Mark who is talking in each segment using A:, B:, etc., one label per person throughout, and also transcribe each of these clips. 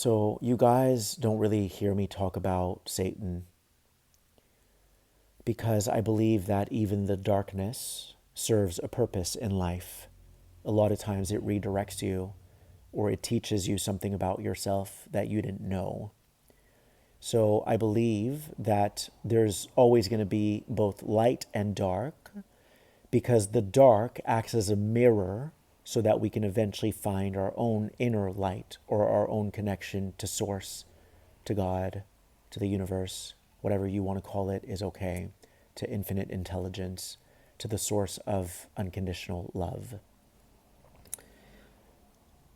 A: So, you guys don't really hear me talk about Satan because I believe that even the darkness serves a purpose in life. A lot of times it redirects you or it teaches you something about yourself that you didn't know. So, I believe that there's always going to be both light and dark because the dark acts as a mirror so that we can eventually find our own inner light or our own connection to source, to God, to the universe, whatever you want to call it is okay, to infinite intelligence, to the source of unconditional love.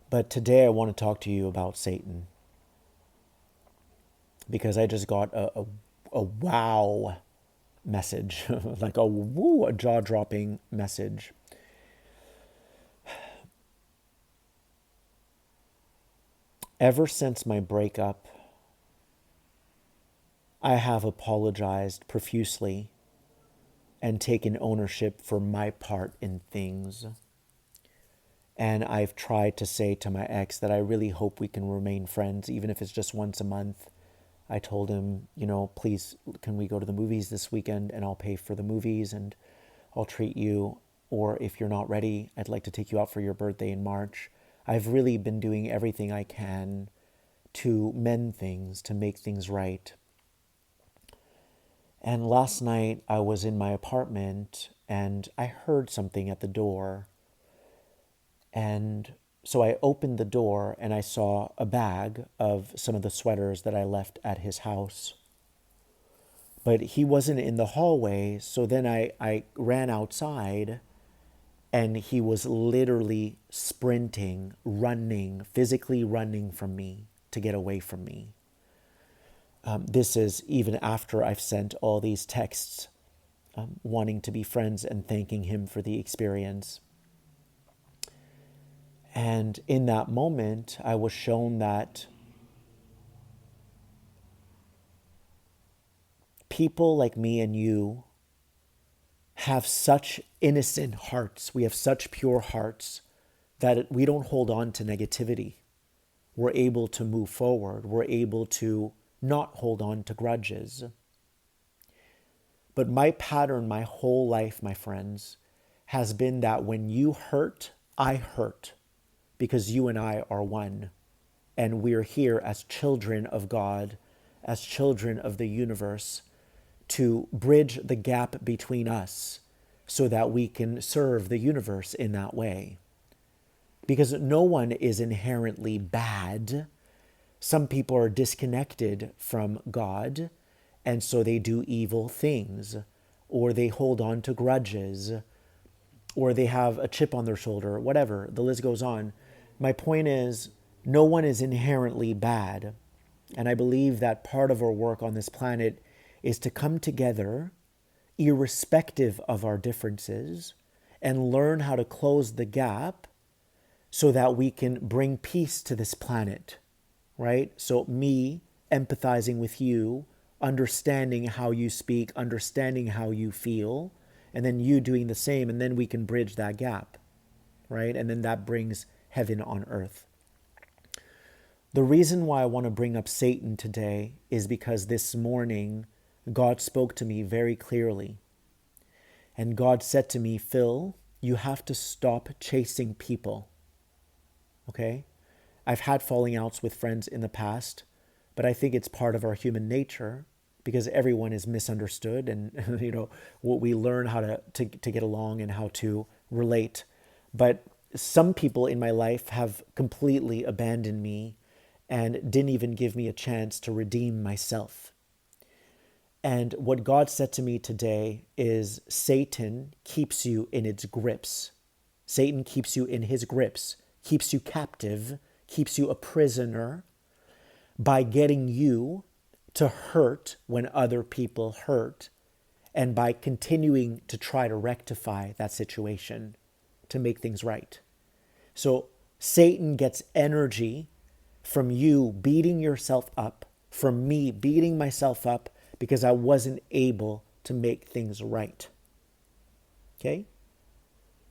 A: But today I want to talk to you about Satan because I just got a wow message, like a jaw-dropping message. Ever since my breakup, I have apologized profusely and taken ownership for my part in things. And I've tried to say to my ex that I really hope we can remain friends, even if it's just once a month. I told him, please, can we go to the movies this weekend and I'll pay for the movies and I'll treat you. Or if you're not ready, I'd like to take you out for your birthday in March. I've really been doing everything I can to mend things, to make things right. And last night I was in my apartment and I heard something at the door. And so I opened the door and I saw a bag of some of the sweaters that I left at his house. But he wasn't in the hallway, so then I ran outside and he was literally sprinting, running, physically running from me to get away from me. This is even after I've sent all these texts wanting to be friends and thanking him for the experience. And in that moment, I was shown that people like me and you have such innocent hearts. We have such pure hearts that we don't hold on to negativity. We're able to move forward. We're able to not hold on to grudges. But my pattern, my whole life, my friends, has been that when you hurt, I hurt. Because you and I are one. And we're here as children of God, as children of the universe, to bridge the gap between us so that we can serve the universe in that way. Because no one is inherently bad. Some people are disconnected from God, and so they do evil things, or they hold on to grudges, or they have a chip on their shoulder, whatever, the list goes on. My point is, no one is inherently bad. And I believe that part of our work on this planet is to come together, irrespective of our differences, and learn how to close the gap so that we can bring peace to this planet, right? So me empathizing with you, understanding how you speak, understanding how you feel, and then you doing the same, and then we can bridge that gap, right? And then that brings heaven on earth. The reason why I want to bring up Satan today is because this morning God spoke to me very clearly. And God said to me, Phil, you have to stop chasing people. Okay? I've had falling outs with friends in the past, but I think it's part of our human nature because everyone is misunderstood and what we learn how to get along and how to relate. But some people in my life have completely abandoned me and didn't even give me a chance to redeem myself. And what God said to me today is Satan keeps you in its grips. Satan keeps you in his grips, keeps you captive, keeps you a prisoner by getting you to hurt when other people hurt and by continuing to try to rectify that situation to make things right. So Satan gets energy from you beating yourself up, from me beating myself up because I wasn't able to make things right. Okay?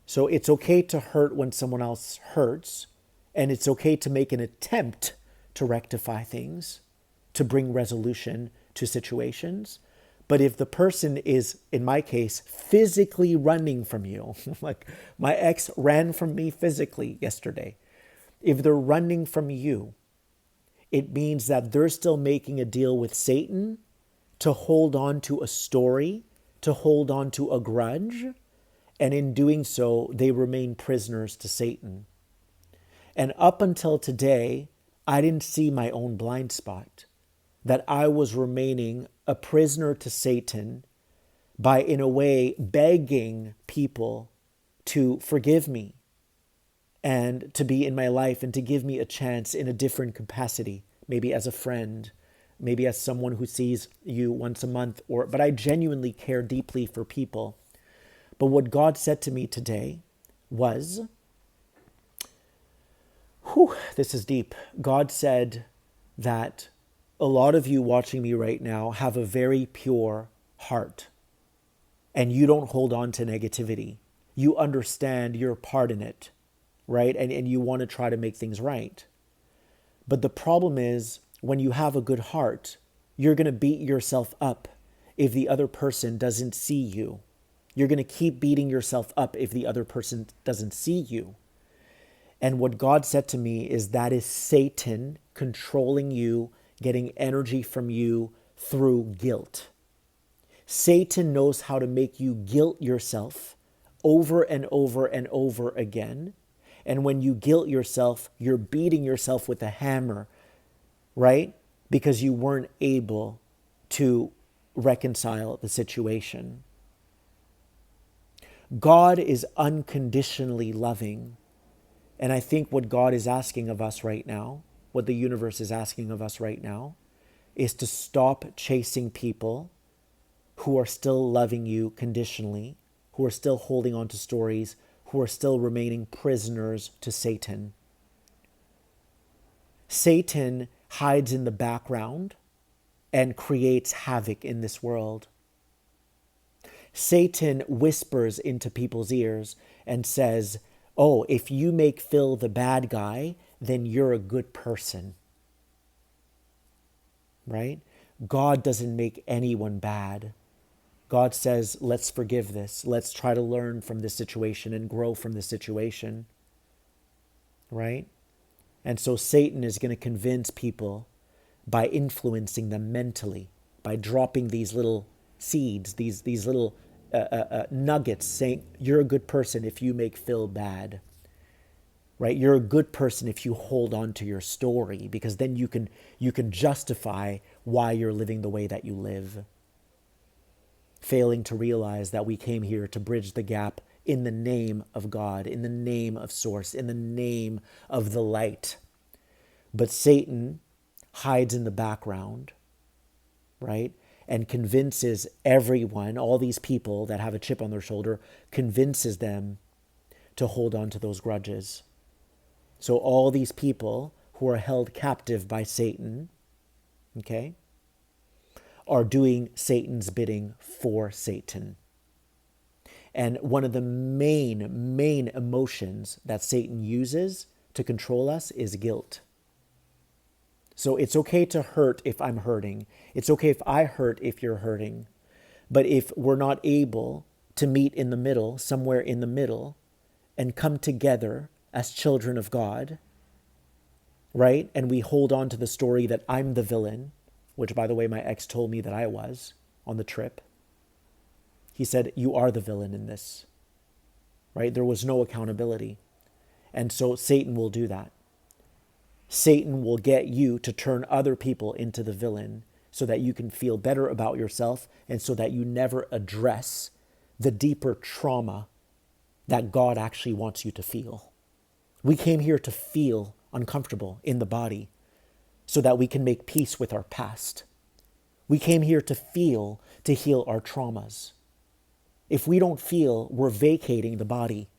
A: So it's okay to hurt when someone else hurts, and it's okay to make an attempt to rectify things, to bring resolution to situations. But if the person is, in my case, physically running from you, like my ex ran from me physically yesterday, if they're running from you, it means that they're still making a deal with Satan to hold on to a story, to hold on to a grudge. And in doing so, they remain prisoners to Satan. And up until today, I didn't see my own blind spot, that I was remaining a prisoner to Satan by, in a way, begging people to forgive me and to be in my life and to give me a chance in a different capacity, maybe as a friend, maybe as someone who sees you once a month, but I genuinely care deeply for people. But what God said to me today was, this is deep. God said that a lot of you watching me right now have a very pure heart and you don't hold on to negativity. You understand your part in it, right? And you want to try to make things right. But the problem is when you have a good heart, you're going to beat yourself up if the other person doesn't see you. You're going to keep beating yourself up if the other person doesn't see you. And what God said to me is that is Satan controlling you, getting energy from you through guilt. Satan knows how to make you guilt yourself over and over and over again. And when you guilt yourself, you're beating yourself with a hammer, right? Because you weren't able to reconcile the situation. God is unconditionally loving. And I think what God is asking of us right now, what the universe is asking of us right now, is to stop chasing people who are still loving you conditionally, who are still holding on to stories, who are still remaining prisoners to Satan. Satan hides in the background and creates havoc in this world. Satan whispers into people's ears and says, oh, if you make Phil the bad guy, then you're a good person. Right? God doesn't make anyone bad. God says, let's forgive this. Let's try to learn from this situation and grow from this situation. Right? And so Satan is going to convince people by influencing them mentally, by dropping these little seeds, these little nuggets saying, you're a good person if you make Phil bad. Right? You're a good person if you hold on to your story, because then you can justify why you're living the way that you live. Failing to realize that we came here to bridge the gap in the name of God, in the name of Source, in the name of the light. But Satan hides in the background, right? And convinces everyone, all these people that have a chip on their shoulder, convinces them to hold on to those grudges. So all these people who are held captive by Satan, okay, are doing Satan's bidding for Satan. And one of the main emotions that Satan uses to control us is guilt. So it's okay to hurt if I'm hurting. It's okay if I hurt if you're hurting. But if we're not able to meet in the middle, somewhere in the middle, and come together as children of God, right? And we hold on to the story that I'm the villain, which, by the way, my ex told me that I was on the trip. He said, you are the villain in this, right? There was no accountability. And so Satan will do that. Satan will get you to turn other people into the villain so that you can feel better about yourself and so that you never address the deeper trauma that God actually wants you to feel. We came here to feel uncomfortable in the body so that we can make peace with our past. We came here to feel, to heal our traumas. If we don't feel, we're vacating the body.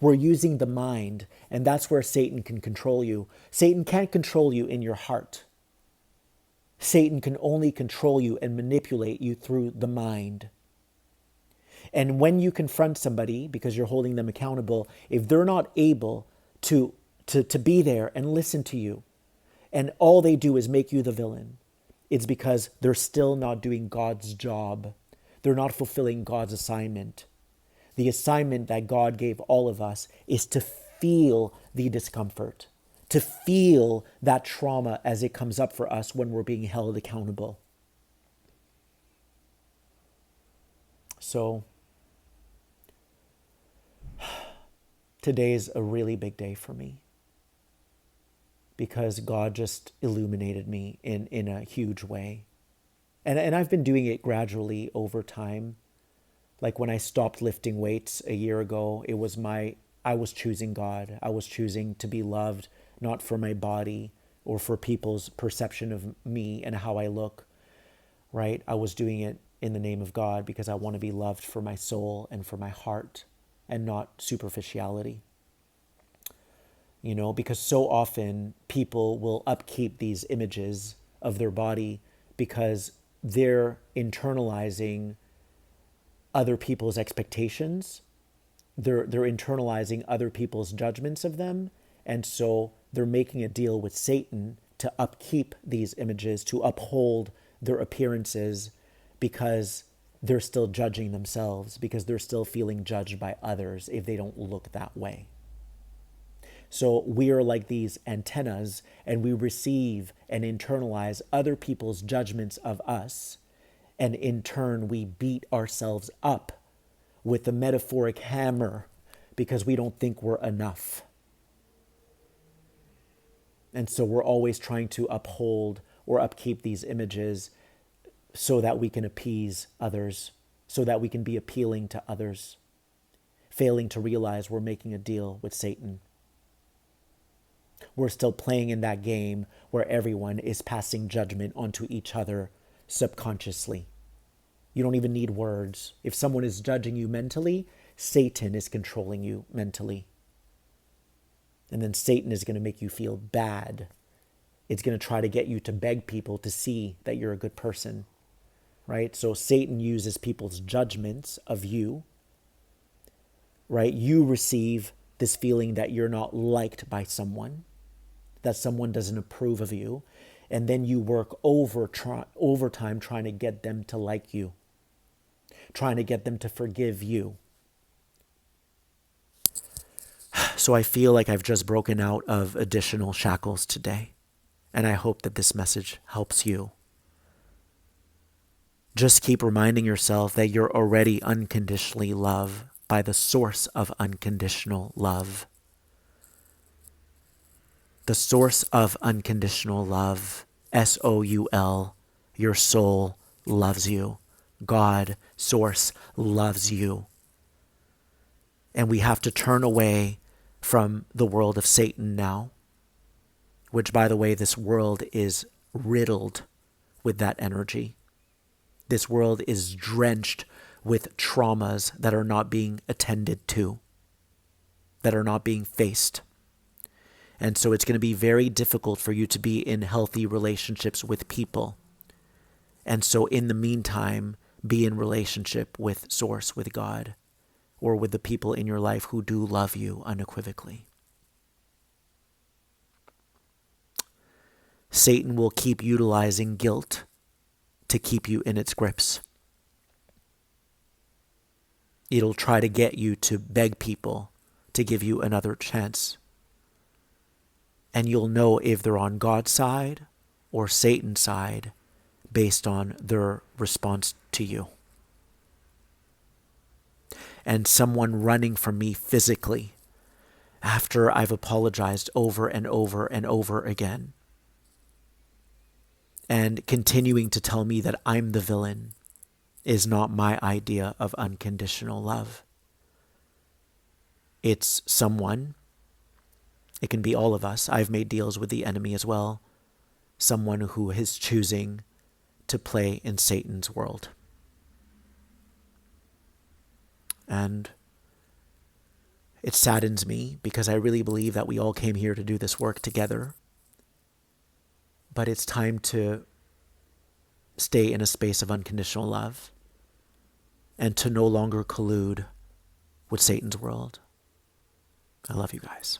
A: We're using the mind, and that's where Satan can control you. Satan can't control you in your heart. Satan can only control you and manipulate you through the mind. And when you confront somebody, because you're holding them accountable, if they're not able to be there and listen to you, and all they do is make you the villain, it's because they're still not doing God's job. They're not fulfilling God's assignment. The assignment that God gave all of us is to feel the discomfort, to feel that trauma as it comes up for us when we're being held accountable. So, today's a really big day for me because God just illuminated me in a huge way. And I've been doing it gradually over time. Like when I stopped lifting weights a year ago, I was choosing God. I was choosing to be loved, not for my body or for people's perception of me and how I look, right? I was doing it in the name of God because I want to be loved for my soul and for my heart and not superficiality. You know, because so often people will upkeep these images of their body because they're internalizing other people's expectations. They're internalizing other people's judgments of them. And so they're making a deal with Satan to upkeep these images, to uphold their appearances because they're still judging themselves, because they're still feeling judged by others if they don't look that way. So we are like these antennas, and we receive and internalize other people's judgments of us. And in turn, we beat ourselves up with the metaphoric hammer because we don't think we're enough. And so we're always trying to uphold or upkeep these images so that we can appease others, so that we can be appealing to others, failing to realize we're making a deal with Satan. We're still playing in that game where everyone is passing judgment onto each other subconsciously. You don't even need words. If someone is judging you mentally, Satan is controlling you mentally. And then Satan is going to make you feel bad. It's going to try to get you to beg people to see that you're a good person, right? So Satan uses people's judgments of you, right? You receive this feeling that you're not liked by someone, that someone doesn't approve of you, and then you work overtime trying to get them to like you, trying to get them to forgive you. So I feel like I've just broken out of additional shackles today, and I hope that this message helps you. Just keep reminding yourself that you're already unconditionally loved by the source of unconditional love. The source of unconditional love, S-O-U-L, your soul loves you. God, source, loves you. And we have to turn away from the world of Satan now, which, by the way, this world is riddled with that energy. This world is drenched with traumas that are not being attended to, that are not being faced. And so it's going to be very difficult for you to be in healthy relationships with people. And so in the meantime, be in relationship with Source, with God, or with the people in your life who do love you unequivocally. Satan will keep utilizing guilt to keep you in its grips. It'll try to get you to beg people to give you another chance. And you'll know if they're on God's side or Satan's side based on their response to you. And someone running from me physically after I've apologized over and over and over again, and continuing to tell me that I'm the villain, is not my idea of unconditional love. It's someone, it can be all of us. I've made deals with the enemy as well. Someone who is choosing to play in Satan's world. And it saddens me because I really believe that we all came here to do this work together. But it's time to stay in a space of unconditional love and to no longer collude with Satan's world. I love you guys.